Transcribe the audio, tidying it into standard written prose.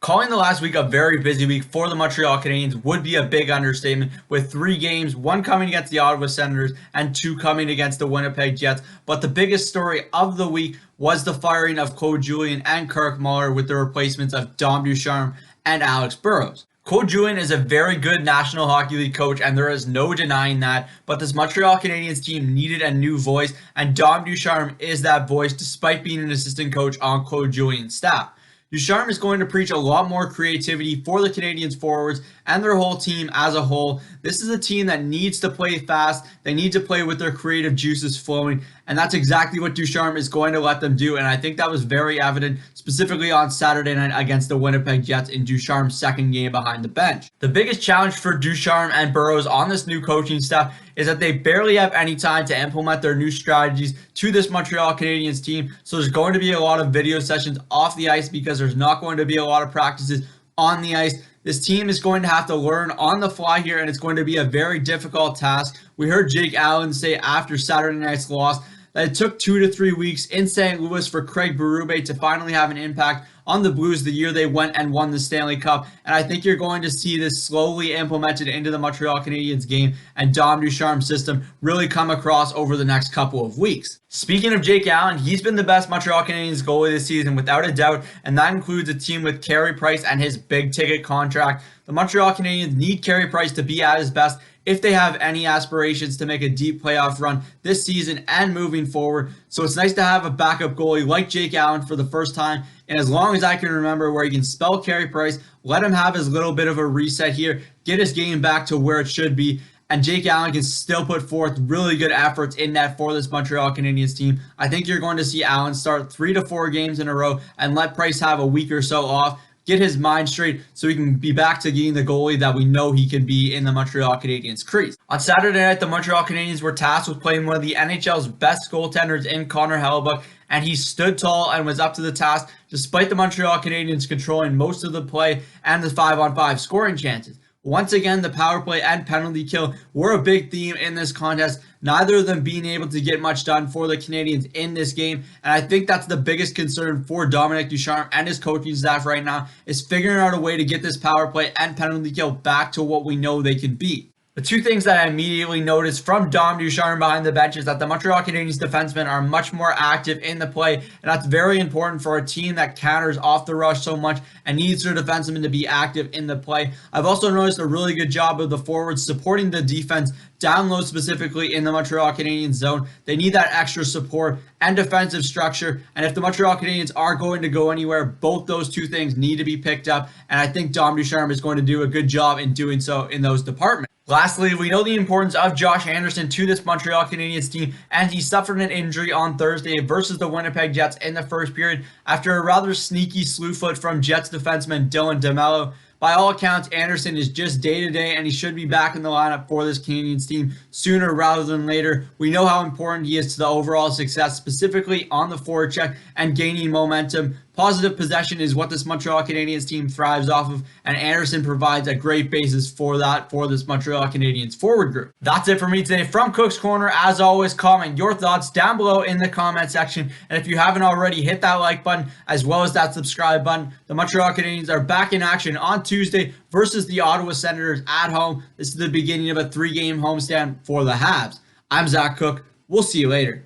Calling the last week a very busy week for the Montreal Canadiens would be a big understatement, with 3 games, 1 coming against the Ottawa Senators and 2 coming against the Winnipeg Jets. But the biggest story of the week was the firing of Claude, Julien and Kirk Muller with the replacements of Dom Ducharme and Alex Burrows. Claude Julien is a very good National Hockey League coach, and there is no denying that, but this Montreal Canadiens team needed a new voice, and Dom Ducharme is that voice despite being an assistant coach on Claude Julien's staff. Ducharme is going to preach a lot more creativity for the Canadiens forwards and their whole team as a whole. This is a team that needs to play fast. They need to play with their creative juices flowing, and that's exactly what Ducharme is going to let them do. And I think that was very evident, specifically on Saturday night against the Winnipeg Jets in Ducharme's second game behind the bench. The biggest challenge for Ducharme and Burrows on this new coaching staff is that they barely have any time to implement their new strategies to this Montreal Canadiens team. So there's going to be a lot of video sessions off the ice because there's not going to be a lot of practices on the ice. This team is going to have to learn on the fly here, and it's going to be a very difficult task. We heard Jake Allen say after Saturday night's loss that it took 2 to 3 weeks in St. Louis for Craig Berube to finally have an impact on the Blues the year they went and won the Stanley Cup. And I think you're going to see this slowly implemented into the Montreal Canadiens game and Dom Ducharme's system really come across over the next couple of weeks. Speaking of Jake Allen, he's been the best Montreal Canadiens goalie this season without a doubt, and that includes a team with Carey Price and his big ticket contract. The Montreal Canadiens need Carey Price to be at his best if they have any aspirations to make a deep playoff run this season and moving forward. So it's nice to have a backup goalie like Jake Allen for the first time, and as long as I can remember, where he can spell Carey Price, let him have his little bit of a reset here, get his game back to where it should be, and Jake Allen can still put forth really good efforts in net for this Montreal Canadiens team. I think you're going to see Allen start 3 to 4 games in a row and let Price have a week or so off, get his mind straight so he can be back to being the goalie that we know he can be in the Montreal Canadiens crease. On Saturday night, the Montreal Canadiens were tasked with playing one of the NHL's best goaltenders in Connor Hellebuyck, and he stood tall and was up to the task despite the Montreal Canadiens controlling most of the play and the 5-on-5 scoring chances. Once again, the power play and penalty kill were a big theme in this contest, neither of them being able to get much done for the Canadiens in this game. And I think that's the biggest concern for Dominic Ducharme and his coaching staff right now, is figuring out a way to get this power play and penalty kill back to what we know they can be. The two things that I immediately noticed from Dom Ducharme behind the bench is that the Montreal Canadiens defensemen are much more active in the play, and that's very important for a team that counters off the rush so much and needs their defensemen to be active in the play. I've also noticed a really good job of the forwards supporting the defense down low, specifically in the Montreal Canadiens zone. They need that extra support and defensive structure, and if the Montreal Canadiens are going to go anywhere, both those two things need to be picked up, and I think Dom Ducharme is going to do a good job in doing so in those departments. Lastly, we know the importance of Josh Anderson to this Montreal Canadiens team, and he suffered an injury on Thursday versus the Winnipeg Jets in the first period after a rather sneaky slew foot from Jets defenseman Dylan DeMello. By all accounts, Anderson is just day-to-day, and he should be back in the lineup for this Canadiens team sooner rather than later. We know how important he is to the overall success, specifically on the forward check and gaining momentum. Positive possession is what this Montreal Canadiens team thrives off of, and Anderson provides a great basis for that for this Montreal Canadiens forward group. That's it for me today from Cook's Corner. As always, comment your thoughts down below in the comment section, and if you haven't already, hit that like button as well as that subscribe button. The Montreal Canadiens are back in action on Tuesday versus the Ottawa Senators at home. This is the beginning of a 3-game homestand for the Habs. I'm Zach Cook. We'll see you later.